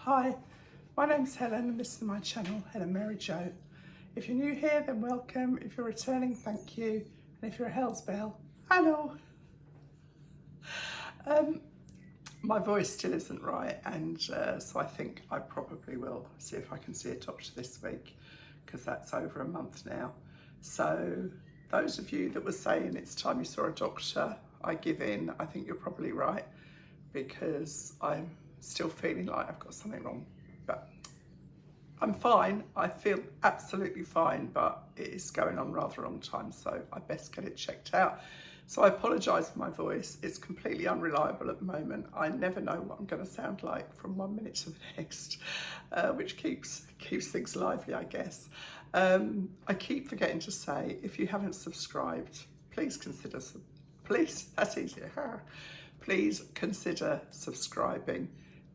Hi, my name's Helen and this is my channel, Helen Mary Jo. If you're new here, then welcome. If you're returning, thank you. And if you're a Hell's Bell, hello. My voice still isn't right, and so I think I probably will see if I can see a doctor this week, because that's over a month now. So those of you that were saying it's time you saw a doctor, I give in. I think you're probably right, because I'm still feeling like I've got something wrong, but I'm fine. I feel absolutely fine, but it is going on rather a long time, so I best get it checked out. So I apologise for my voice. It's completely unreliable at the moment. I never know what I'm going to sound like from 1 minute to the next, which keeps things lively, I guess. I keep forgetting to say, if you haven't subscribed, please consider, that's easier. Please consider subscribing.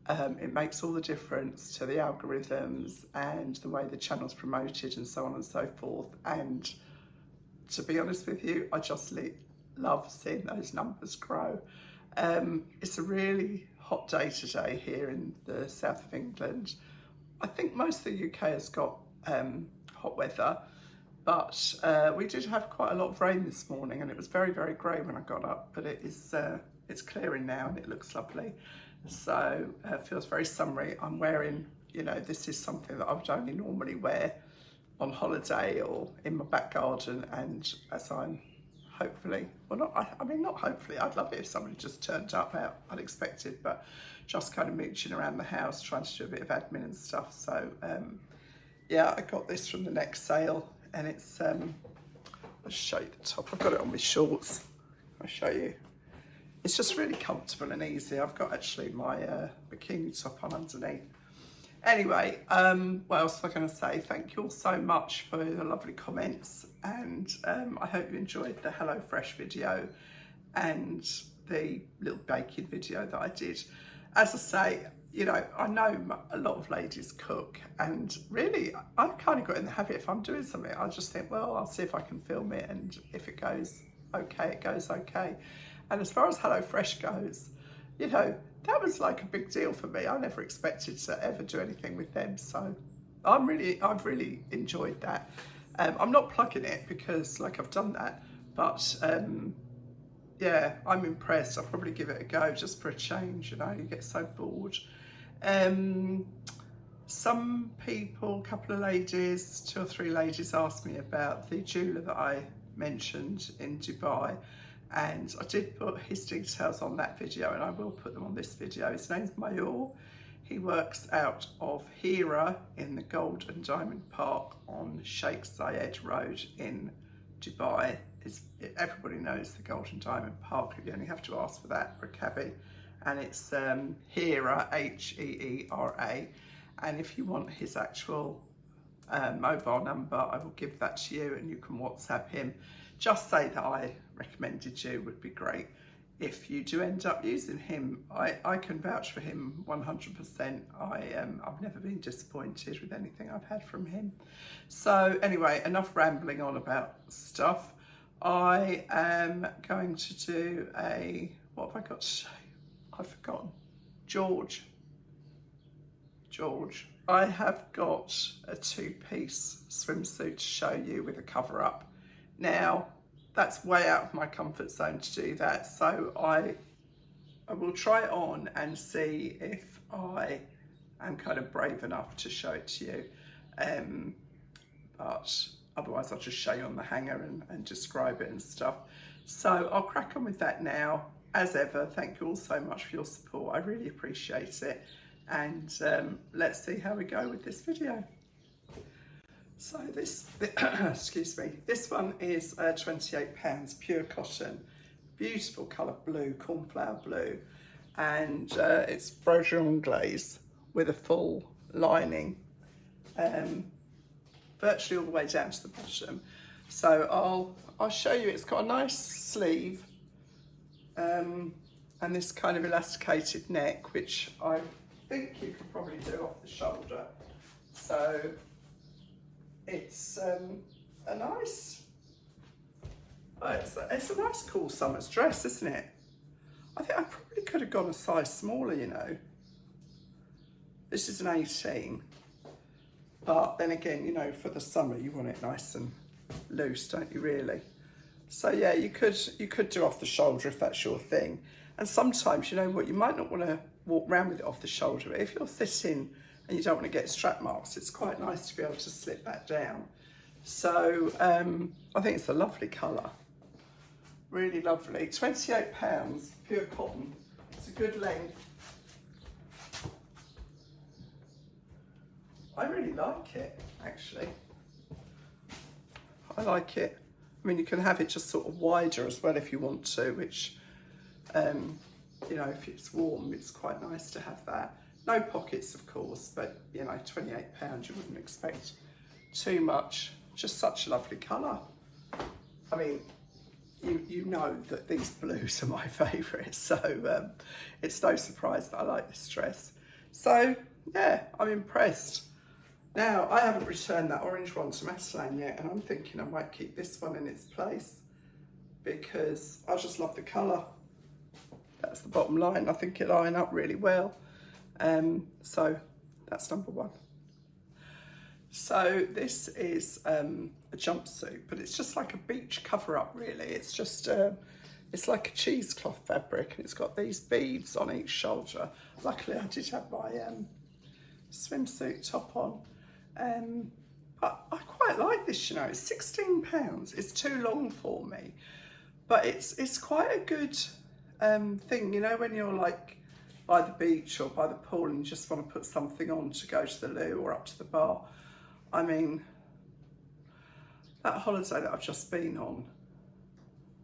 It makes all the difference to the algorithms and the way the channel's promoted and so on and so forth. And to be honest with you, I just love seeing those numbers grow. It's a really hot day today here in the south of England. I think most of the UK has got hot weather, but we did have quite a lot of rain this morning, and it was very, very grey when I got up, but it's clearing now and it looks lovely. So it feels very summery. I'm wearing, this is something that I would only normally wear on holiday or in my back garden, and as I'm hopefully, well not hopefully, I'd love it if somebody just turned up out unexpected, but just kind of mooching around the house, trying to do a bit of admin and stuff. So yeah, I got this from the next sale, and it's, I'll show you the top. I've got it on my shorts. I'll show you. It's just really comfortable and easy. I've got actually my bikini top on underneath. Anyway, what else was I going to say? Thank you all so much for the lovely comments, and I hope you enjoyed the HelloFresh video and the little baking video that I did. As I say, I know a lot of ladies cook, and really I kind of got in the habit, if I'm doing something, I just think, well, I'll see if I can film it, and if it goes okay, it goes okay. And as far as HelloFresh goes, that was like a big deal for me. I never expected to ever do anything with them, so I've really enjoyed that. I'm not plugging it because I've done that, but yeah, I'm impressed. I'll probably give it a go just for a change. You get so bored. Some people, a couple of ladies, 2 or 3 ladies asked me about the jeweler that I mentioned in Dubai. And I did put his details on that video, and I will put them on this video. His name's Mayur. He works out of Heera in the Gold and Diamond Park on Sheik Zayed Road in Dubai. Everybody knows the Gold and Diamond Park. You only have to ask for that for a cabbie. And it's Heera, H-E-E-R-A. And if you want his actual mobile number, I will give that to you, and you can WhatsApp him. Just say that I recommended you, would be great. If you do end up using him, I can vouch for him 100%. I've never been disappointed with anything I've had from him. So anyway, enough rambling on about stuff. I am going to do what have I got to show you? I've forgotten. George. I have got a 2-piece swimsuit to show you with a cover up. Now, that's way out of my comfort zone to do that, so I will try it on and see if I am kind of brave enough to show it to you. But otherwise I'll just show you on the hanger and describe it and stuff. So I'll crack on with that now. As ever, thank you all so much for your support. I really appreciate it. And let's see how we go with this video. So this, excuse me, this one is £28, pure cotton, beautiful colour blue, cornflower blue, and it's brochure glaze with a full lining, virtually all the way down to the bottom. So I'll show you. It's got a nice sleeve and this kind of elasticated neck, which I think you could probably do off the shoulder. So it's a nice, it's a nice cool summer's dress, isn't it? I think I probably could have gone a size smaller, This is an 18. But then again, you know, for the summer, you want it nice and loose, don't you really? So yeah, you could do off the shoulder if that's your thing. And sometimes, you know what, you might not want to walk around with it off the shoulder, but if you're sitting and you don't want to get strap marks, it's quite nice to be able to slip that down. So I think it's a lovely colour. Really lovely. £28, pure cotton. It's a good length. I really like it, actually. I like it. I mean, you can have it just sort of wider as well if you want to, which, you know, if it's warm, it's quite nice to have that. No pockets, of course, but, you know, £28, you wouldn't expect too much. Just such a lovely colour. I mean, you know that these blues are my favourite, so it's no surprise that I like this dress. So, yeah, I'm impressed. Now, I haven't returned that orange one to Matalan yet, and I'm thinking I might keep this one in its place because I just love the colour. That's the bottom line. I think it'll line up really well. So that's number one. So this is a jumpsuit, but it's just like a beach cover-up, really. It's just, it's like a cheesecloth fabric, and it's got these beads on each shoulder. Luckily, I did have my swimsuit top on. But I quite like this, you know. It's £16. It's too long for me, but it's quite a good thing, you know, when you're like by the beach or by the pool and you just want to put something on to go to the loo or up to the bar. I mean, that holiday that I've just been on,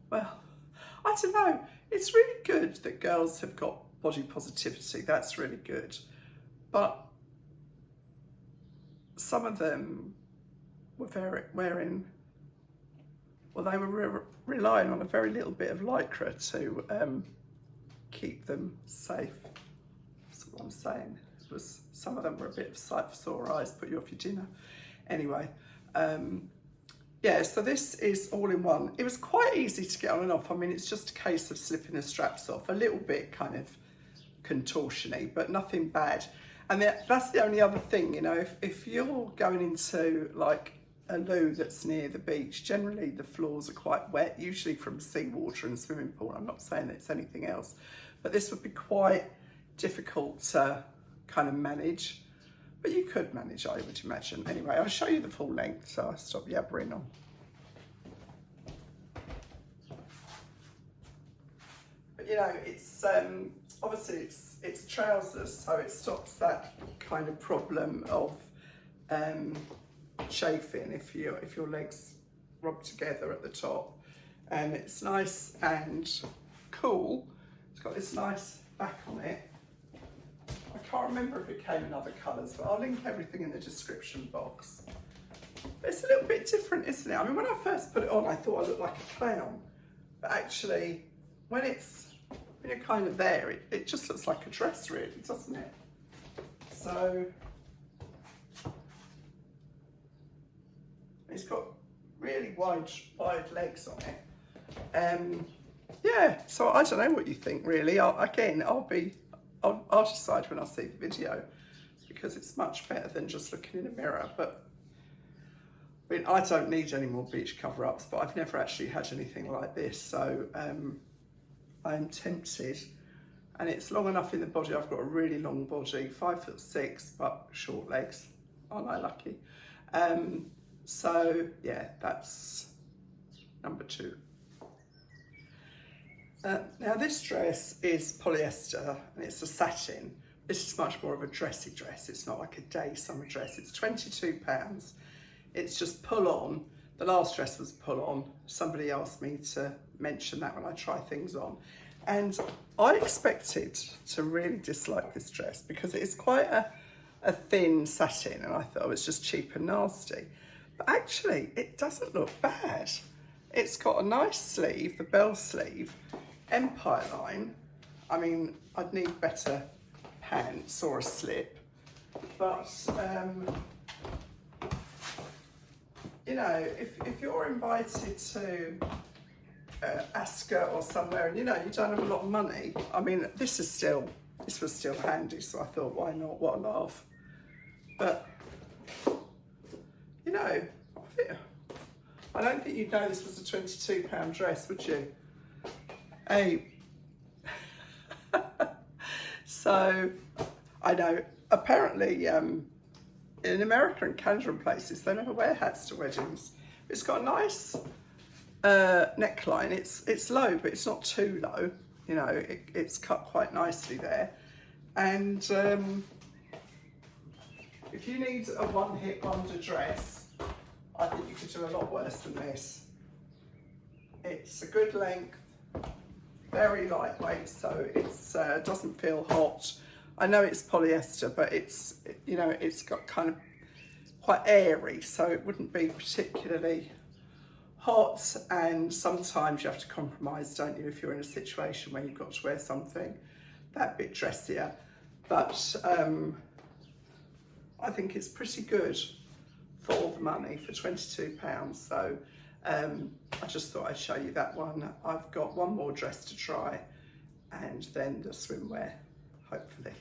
well, I don't know, it's really good that girls have got body positivity. That's really good, but some of them were wearing, well, they were relying on a very little bit of lycra to keep them safe. That's what I'm saying. It was, some of them were a bit of sight for sore eyes, put you off your dinner. Anyway, yeah, so this is all in one. It was quite easy to get on and off. I mean, it's just a case of slipping the straps off, a little bit kind of contortion-y, but nothing bad. And that's the only other thing, you know, if you're going into like a loo that's near the beach, generally the floors are quite wet, usually from seawater and swimming pool. I'm not saying that it's anything else, but this would be quite difficult to kind of manage, but you could manage, I would imagine. Anyway, I'll show you the full length, so I'll stop yabbering on. But you know, it's obviously it's trousers, so it stops that kind of problem of chafing if your legs rub together at the top. And it's nice and cool. It's got this nice back on it. I can't remember if it came in other colours, but I'll link everything in the description box. But it's a little bit different, isn't it? I mean, when I first put it on, I thought I looked like a clown, but actually, when you're kind of there, it just looks like a dress, really, doesn't it? So it's got really wide legs on it. Yeah, so I don't know what you think, really. I'll decide when I see the video, because it's much better than just looking in a mirror. But I mean, I don't need any more beach cover-ups, but I've never actually had anything like this, so I'm tempted. And it's long enough in the body. I've got a really long body, 5'6", but short legs. Aren't I lucky? So yeah, that's number two. Now this dress is polyester and it's a satin. This is much more of a dressy dress. It's not like a day summer dress. It's £22. It's just pull on. The last dress was pull on. Somebody asked me to mention that when I try things on. And I expected to really dislike this dress because it is quite a thin satin, and I thought it was just cheap and nasty. But actually, it doesn't look bad. It's got a nice sleeve, the bell sleeve, empire line. I mean, I'd need better pants or a slip, but you know, if you're invited to Asda or somewhere and you know you don't have a lot of money, I mean, this is still this was still handy, so I thought, why not? What a laugh. But, you know, I don't think you'd know this was a £22 dress, would you? Hey. So, I know, apparently in America and Canada and places, they never wear hats to weddings. It's got a nice neckline. It's low, but it's not too low. You know, it's cut quite nicely there. And if you need a one-hit wonder dress, I think you could do a lot worse than this. It's a good length, very lightweight, so it doesn't feel hot. I know it's polyester, but it's, you know, it's got kind of quite airy, so it wouldn't be particularly hot. And sometimes you have to compromise, don't you, if you're in a situation where you've got to wear something that bit dressier. But I think it's pretty good for all the money, for £22. So I just thought I'd show you that one. I've got one more dress to try, and then the swimwear, hopefully.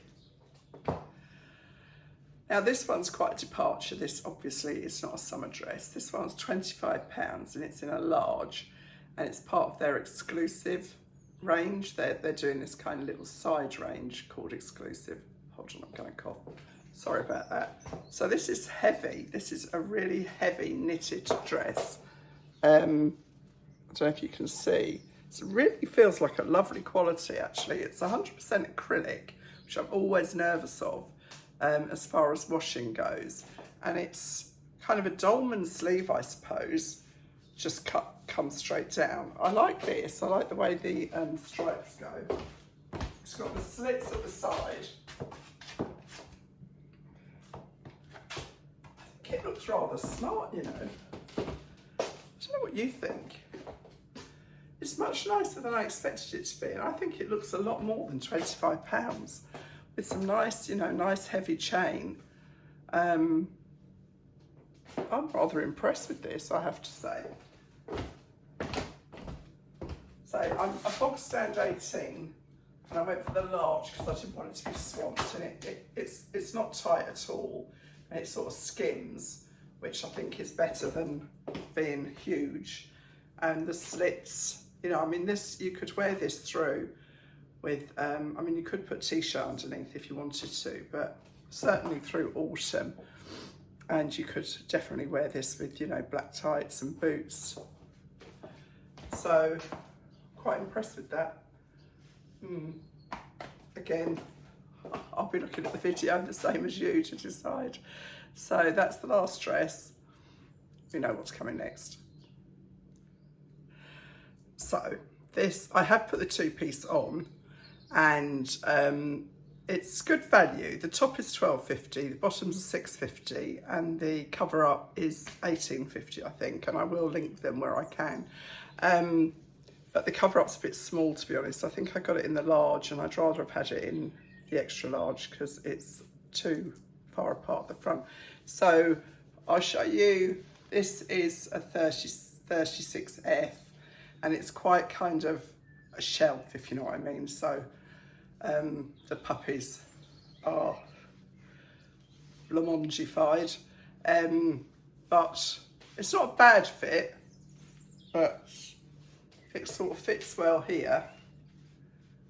Now this one's quite a departure. This obviously is not a summer dress. This one's £25 and it's in a large, and it's part of their exclusive range. They're doing this kind of little side range called exclusive. Hold on, I'm going to cough. Sorry about that. So this is heavy. This is a really heavy knitted dress. I don't know if you can see. It really feels like a lovely quality, actually. It's 100% acrylic, which I'm always nervous of as far as washing goes. And it's kind of a dolman sleeve, I suppose, just comes straight down. I like this. I like the way the stripes go. It's got the slits at the side. I think it looks rather smart, you know. I don't know what you think. It's much nicer than I expected it to be, and I think it looks a lot more than £25 with some nice, you know, nice heavy chain. I'm rather impressed with this, I have to say. So I'm a box stand 18, and I went for the large because I didn't want it to be swamped, and it's not tight at all, and it sort of skims, which I think is better than being huge. And the slits, you know, I mean, this, you could wear this through with, I mean, you could put t-shirt underneath if you wanted to, but certainly through autumn. And you could definitely wear this with, you know, black tights and boots. So, quite impressed with that. Again, I'll be looking at the video the same as you to decide. So that's the last dress. We know what's coming next. So this, I have put the two-piece on, and it's good value. The top is £12.50, the bottoms are £6.50, and the cover up is £18.50, I think, and I will link them where I can. But the cover up's a bit small, to be honest. I think I got it in the large, and I'd rather have had it in the extra large because it's too far apart at the front. So I'll show you. This is a 36F, and it's quite kind of a shelf, if you know what I mean. So the puppies are Lamongified, but it's not a bad fit, but it sort of fits well here.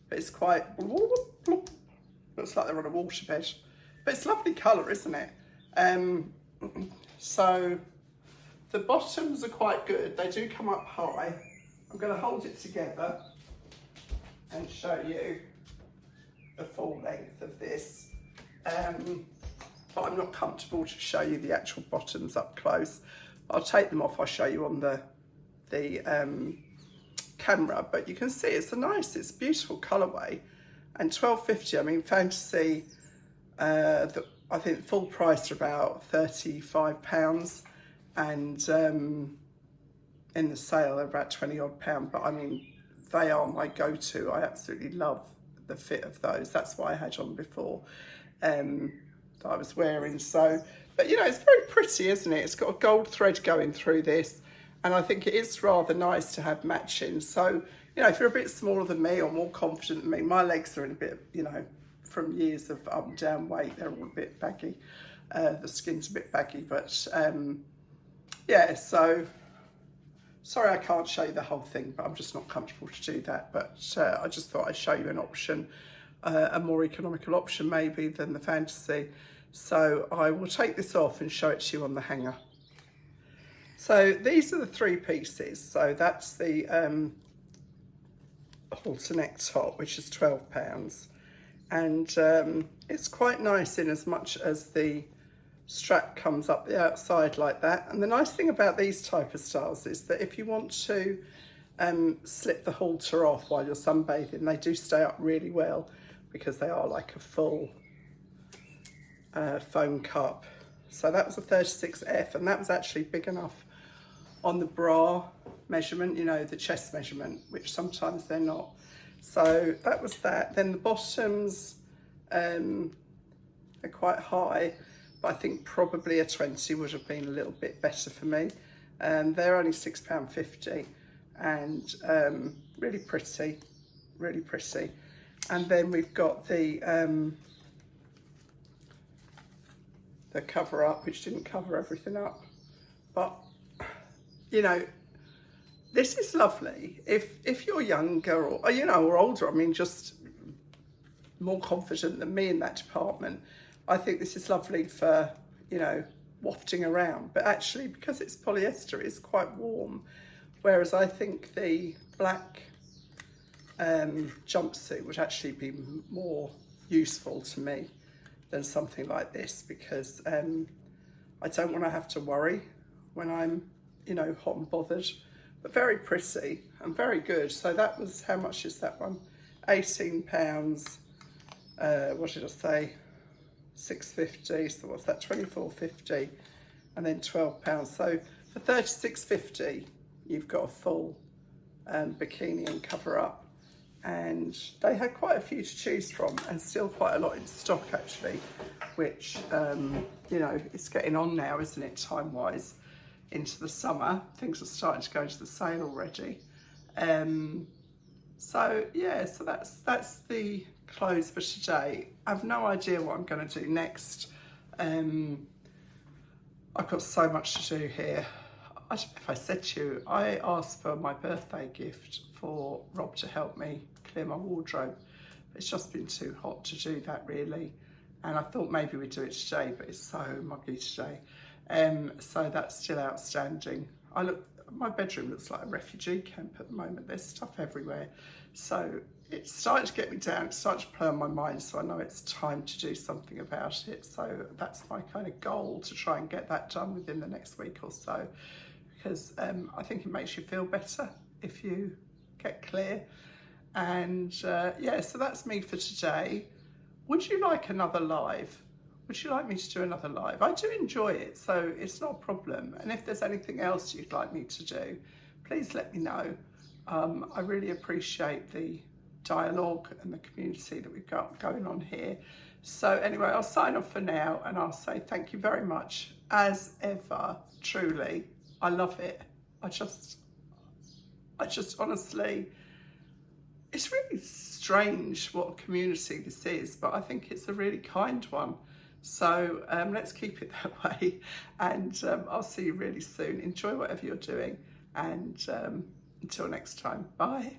But it's quite, looks like they're on a waterbed, but it's lovely colour, isn't it? So the bottoms are quite good. They do come up high. I'm going to hold it together and show you the full length of this. But I'm not comfortable to show you the actual bottoms up close. I'll take them off. I'll show you on the camera. But you can see it's it's a beautiful colourway. And £12.50. I mean, Fantasy. I think full price are about £35, and in the sale they're about £20 odd. But I mean, they are my go-to. I absolutely love the fit of those. That's what I had on before that I was wearing. So, but you know, it's very pretty, isn't it? It's got a gold thread going through this, and I think it is rather nice to have matching. So, you know, if you're a bit smaller than me or more confident than me, my legs are in a bit, you know, from years of up and down weight, they're all a bit baggy. The skin's a bit baggy, but yeah, so sorry I can't show you the whole thing, but I'm just not comfortable to do that. But I just thought I'd show you an option, a more economical option maybe than the fantasy. So I will take this off and show it to you on the hanger. So these are the 3 pieces. So that's the halter neck top, which is £12. And it's quite nice in as much as the strap comes up the outside like that. And the nice thing about these type of styles is that if you want to slip the halter off while you're sunbathing, they do stay up really well because they are like a full foam cup. So that was a 36F, and that was actually big enough on the bra measurement, you know, the chest measurement, which sometimes they're not. So that was that. Then the bottoms are quite high, but I think probably a 20 would have been a little bit better for me. They're only £6.50 and really pretty, really pretty. And then we've got the cover up, which didn't cover everything up, but you know, this is lovely if you're younger or you know, or older. I mean, just more confident than me in that department. I think this is lovely for, you know, wafting around, but actually because it's polyester, it's quite warm. Whereas I think the black jumpsuit would actually be more useful to me than something like this, because I don't want to have to worry when I'm, you know, hot and bothered. But very pretty and very good. So that was, how much is that one? £18. What did I say? £6.50. So what's that? £24.50, and then £12. So for £36.50, you've got a full bikini and cover up. And they had quite a few to choose from, and still quite a lot in stock actually, which you know, it's getting on now, isn't it, time-wise, into the summer. Things are starting to go into the sale already. So yeah, so that's the clothes for today. I've no idea what I'm going to do next. I've got so much to do here. I don't know if I said to you, I asked for my birthday gift for Rob to help me clear my wardrobe. It's just been too hot to do that really. And I thought maybe we'd do it today, but it's so muggy today. So that's still outstanding. My bedroom looks like a refugee camp at the moment. There's stuff everywhere. So it's starting to get me down, it's starting to play on my mind, so I know it's time to do something about it. So that's my kind of goal, to try and get that done within the next week or so, because I think it makes you feel better if you get clear. And yeah, so that's me for today. Would you like another live? Would you like me to do another live? I do enjoy it, so it's not a problem. And if there's anything else you'd like me to do, please let me know. I really appreciate the dialogue and the community that we've got going on here. So anyway, I'll sign off for now, and I'll say thank you very much as ever. Truly, I love it. I just honestly, it's really strange what a community this is, but I think it's a really kind one. So let's keep it that way, and I'll see you really soon. Enjoy whatever you're doing, and until next time, bye.